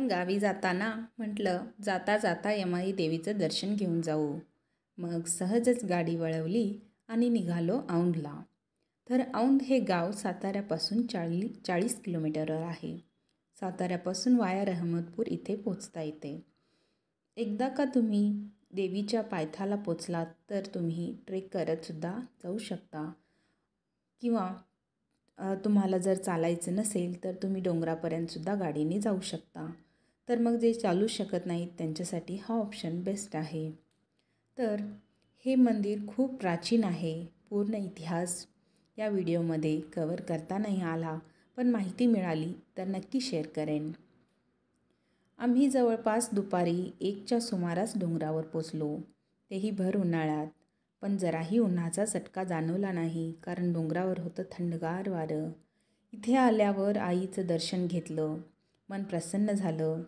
गावी जाताना म्हटलं जाता जाता यमाई देवीचं दर्शन घेऊन जाऊ. मग सहजच गाडी वळवली आणि निघालो औंधला. तर औंध हे गाव साताऱ्यापासून 40 किलोमीटरवर आहे. साताऱ्यापासून वाया रहमतपूर इथे पोचता येते. एकदा का तुम्ही देवीच्या पायथ्याला पोचलात तर तुम्ही ट्रेक करतसुद्धा जाऊ शकता किंवा तुम्हाला जर चालायचं नसेल तर तुम्ही डोंगरापर्यंतसुद्धा गाडीने जाऊ शकता. तर मग जे चालू शकत नाहीत त्यांच्यासाठी हा ऑप्शन बेस्ट आहे. तर हे मंदिर खूप प्राचीन आहे. पूर्ण इतिहास या व्हिडिओमध्ये कवर करता नाही आला, पण माहिती मिळाली तर नक्की शेअर करेन. आम्ही जवळपास दुपारी 1च्या सुमारास डोंगरावर पोचलो, तेही भर उन्हाळ्यात. पण जराही उन्हाचा चटका जाणवला नाही, कारण डोंगरावर होतं थंडगार वारं. इथे आल्यावर आईचं दर्शन घेतलं, मन प्रसन्न झालं,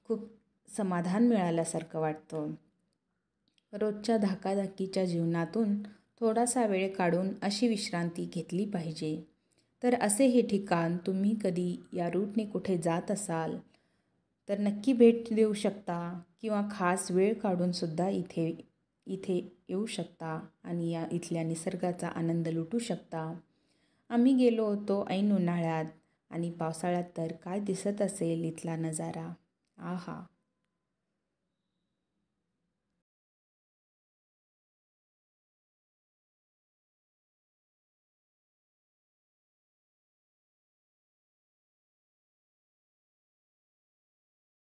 खूप समाधान मिळाल्यासारखं वाटतं. रोजच्या धाकाधाकीच्या जीवनातून थोडासा वेळ काढून अशी विश्रांती घेतली पाहिजे. तर असे हे ठिकाण तुम्ही कधी या रूटने कुठे जात असाल तर नक्की भेट देऊ शकता किंवा खास वेळ काढूनसुद्धा इथे येऊ शकता आणि या इथल्या निसर्गाचा आनंद लुटू शकता. आम्ही गेलो होतो ऐन उन्हाळ्यात आणि पावसाळ्यात तर काय दिसत असेल इथला नजारा. आहा.